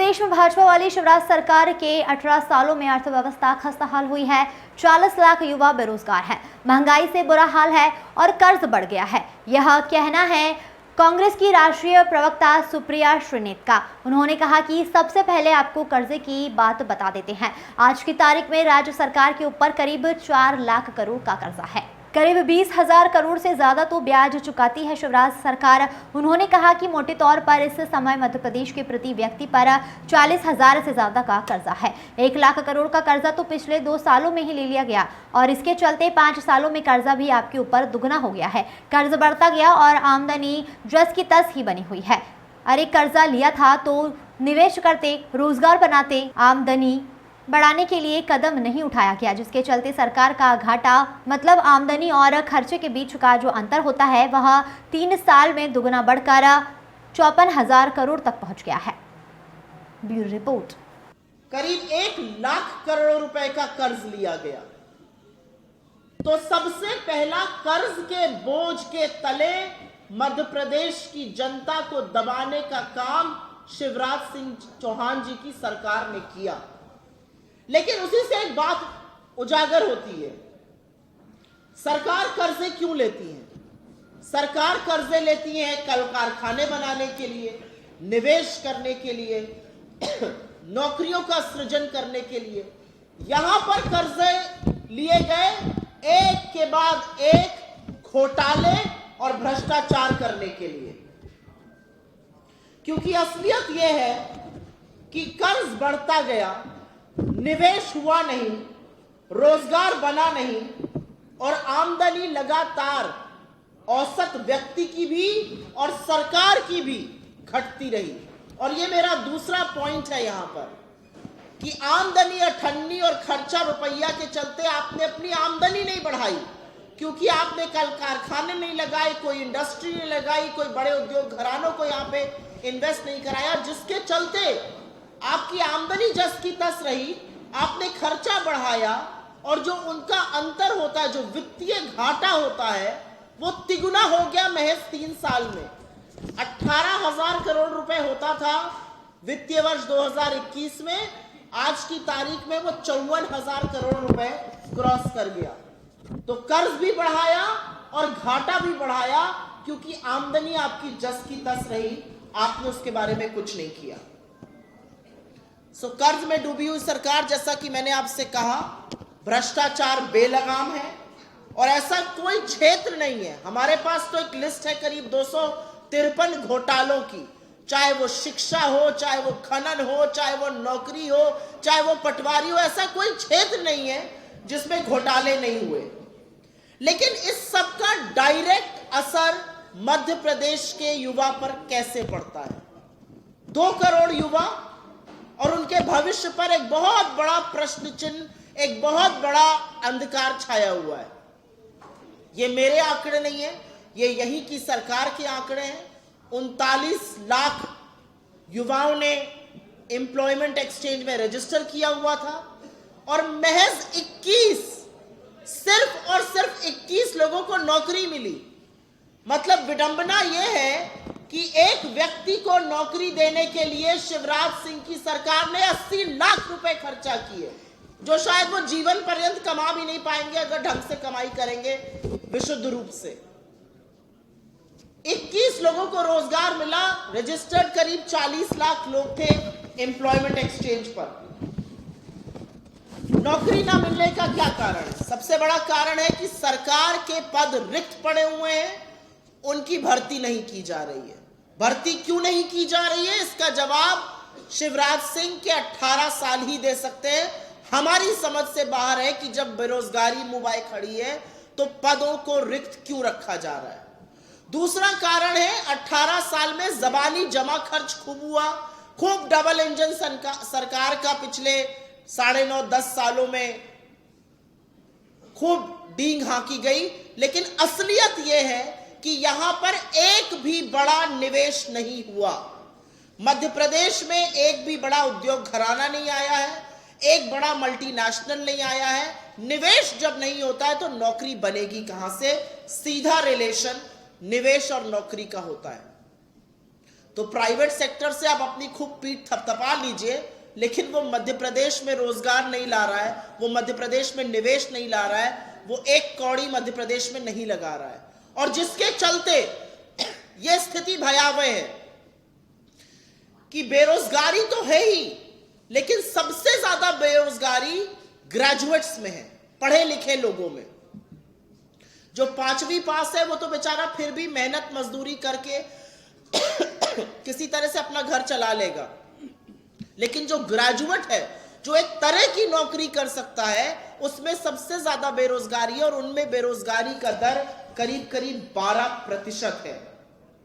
प्रदेश में भाजपा वाली शिवराज सरकार के 18 सालों में अर्थव्यवस्था खस्ताहाल हुई है। 40 लाख युवा बेरोजगार हैं, महंगाई से बुरा हाल है और कर्ज बढ़ गया है। यह कहना है कांग्रेस की राष्ट्रीय प्रवक्ता सुप्रिया श्रीनेत का। उन्होंने कहा कि सबसे पहले आपको कर्जे की बात बता देते हैं। आज की तारीख में राज्य सरकार के ऊपर करीब 4 लाख करोड़ का कर्जा है। करीब 20,000 करोड़ से ज्यादा तो ब्याज चुकाती है शिवराज सरकार। उन्होंने कहा कि मोटे तौर पर इस समय मध्य प्रदेश के प्रति व्यक्ति पर 40,000 से ज्यादा का कर्जा है। 1 लाख करोड़ का कर्जा तो पिछले 2 सालों में ही ले लिया गया और इसके चलते 5 सालों में कर्जा भी आपके ऊपर दुगना हो गया है। कर्ज बढ़ता गया और आमदनी जस की तस ही बनी हुई है। अरे कर्जा लिया था तो निवेश करते, रोजगार बनाते, आमदनी बढ़ाने के लिए कदम नहीं उठाया गया, जिसके चलते सरकार का घाटा मतलब आमदनी और खर्चे के बीच का जो अंतर होता है वह 3 साल में दुगना बढ़कर 54,000 करोड़ तक पहुंच गया है। Bureau report. करीब 1 लाख करोड़ रुपए का कर्ज लिया गया। तो सबसे पहला कर्ज के बोझ के तले मध्य प्रदेश की जनता को दबाने का काम शिवराज सिंह चौहान जी की सरकार ने किया। लेकिन उसी से एक बात उजागर होती है, सरकार कर्जे क्यों लेती है? सरकार कर्जे लेती है कल कारखाने बनाने के लिए, निवेश करने के लिए, नौकरियों का सृजन करने के लिए। यहां पर कर्जे लिए गए एक के बाद एक घोटाले और भ्रष्टाचार करने के लिए, क्योंकि असलियत यह है कि कर्ज बढ़ता गया, निवेश हुआ नहीं, रोजगार बना नहीं और आमदनी लगातार औसत व्यक्ति की भी और सरकार की भी घटती रही। और ये मेरा दूसरा पॉइंट है यहां पर कि आमदनी अठन्नी और खर्चा रुपया के चलते आपने अपनी आमदनी नहीं बढ़ाई, क्योंकि आपने कल कारखाने नहीं लगाए, कोई इंडस्ट्री नहीं लगाई, कोई बड़े उद्योग घरानों को यहां पे इन्वेस्ट नहीं कराया, जिसके चलते आपकी आमदनी जस की तस रही, आपने खर्चा बढ़ाया और जो उनका अंतर होता है, जो वित्तीय घाटा होता है, वो तिगुना हो गया महज 3 साल में। 18,000 करोड़ रुपए होता था वित्तीय वर्ष 2021 में, आज की तारीख में वो 54,000 करोड़ रुपए क्रॉस कर गया। तो कर्ज भी बढ़ाया और घाटा भी बढ़ाया, क्योंकि आमदनी आपकी जस की तस रही, आपने उसके बारे में कुछ नहीं किया। कर्ज में डूबी हुई सरकार, जैसा कि मैंने आपसे कहा, भ्रष्टाचार बेलगाम है और ऐसा कोई क्षेत्र नहीं है। हमारे पास तो एक लिस्ट है करीब 253 घोटालों की, चाहे वो शिक्षा हो, चाहे वो खनन हो, चाहे वो नौकरी हो, चाहे वो पटवारी हो, ऐसा कोई क्षेत्र नहीं है जिसमें घोटाले नहीं हुए। लेकिन इस सब का डायरेक्ट असर मध्य प्रदेश के युवा पर कैसे पड़ता है? 2 करोड़ युवा और उनके भविष्य पर एक बहुत बड़ा प्रश्न चिन्ह, एक बहुत बड़ा अंधकार छाया हुआ है। ये मेरे आंकड़े नहीं है, ये यहीं की सरकार के आंकड़े हैं। 39 लाख युवाओं ने एम्प्लॉयमेंट एक्सचेंज में रजिस्टर किया हुआ था और महज 21, सिर्फ और सिर्फ 21 लोगों को नौकरी मिली। मतलब विडंबना यह है कि एक व्यक्ति को नौकरी देने के लिए शिवराज सिंह की सरकार ने 80 लाख रुपए खर्चा किए, जो शायद वो जीवन पर्यंत कमा भी नहीं पाएंगे अगर ढंग से कमाई करेंगे विशुद्ध रूप से। 21 लोगों को रोजगार मिला, रजिस्टर्ड करीब 40 लाख लोग थे एम्प्लॉयमेंट एक्सचेंज पर। नौकरी ना मिलने का क्या कारण है? सबसे बड़ा कारण है कि सरकार के पद रिक्त पड़े हुए हैं, उनकी भर्ती नहीं की जा रही है। भर्ती क्यों नहीं की जा रही है, इसका जवाब शिवराज सिंह के 18 साल ही दे सकते हैं। हमारी समझ से बाहर है कि जब बेरोजगारी मुंह खड़ी है तो पदों को रिक्त क्यों रखा जा रहा है। दूसरा कारण है 18 साल में जबानी जमा खर्च खूब हुआ, खूब डबल इंजन सरकार का पिछले 9.5-10 सालों में खूब डींग हाँकी गई। लेकिन असलियत यह है कि यहां पर एक भी बड़ा निवेश नहीं हुआ। मध्य प्रदेश में एक भी बड़ा उद्योग घराना नहीं आया है, एक बड़ा मल्टीनेशनल नहीं आया है। निवेश जब नहीं होता है तो नौकरी बनेगी कहां से? सीधा रिलेशन निवेश और नौकरी का होता है। तो प्राइवेट सेक्टर से आप अपनी खूब पीठ थपथपा लीजिए, लेकिन वो मध्य प्रदेश में रोजगार नहीं ला रहा है, वो मध्य प्रदेश में निवेश नहीं ला रहा है, वो एक कौड़ी मध्य प्रदेश में नहीं लगा रहा है। और जिसके चलते ये स्थिति भयावह है कि बेरोजगारी तो है ही, लेकिन सबसे ज्यादा बेरोजगारी ग्रेजुएट्स में है, पढ़े लिखे लोगों में। जो 5वीं पास है वो तो बेचारा फिर भी मेहनत मजदूरी करके किसी तरह से अपना घर चला लेगा, लेकिन जो ग्रेजुएट है, जो एक तरह की नौकरी कर सकता है, उसमें सबसे ज्यादा बेरोजगारी है और उनमें बेरोजगारी का दर करीब करीब 12% है।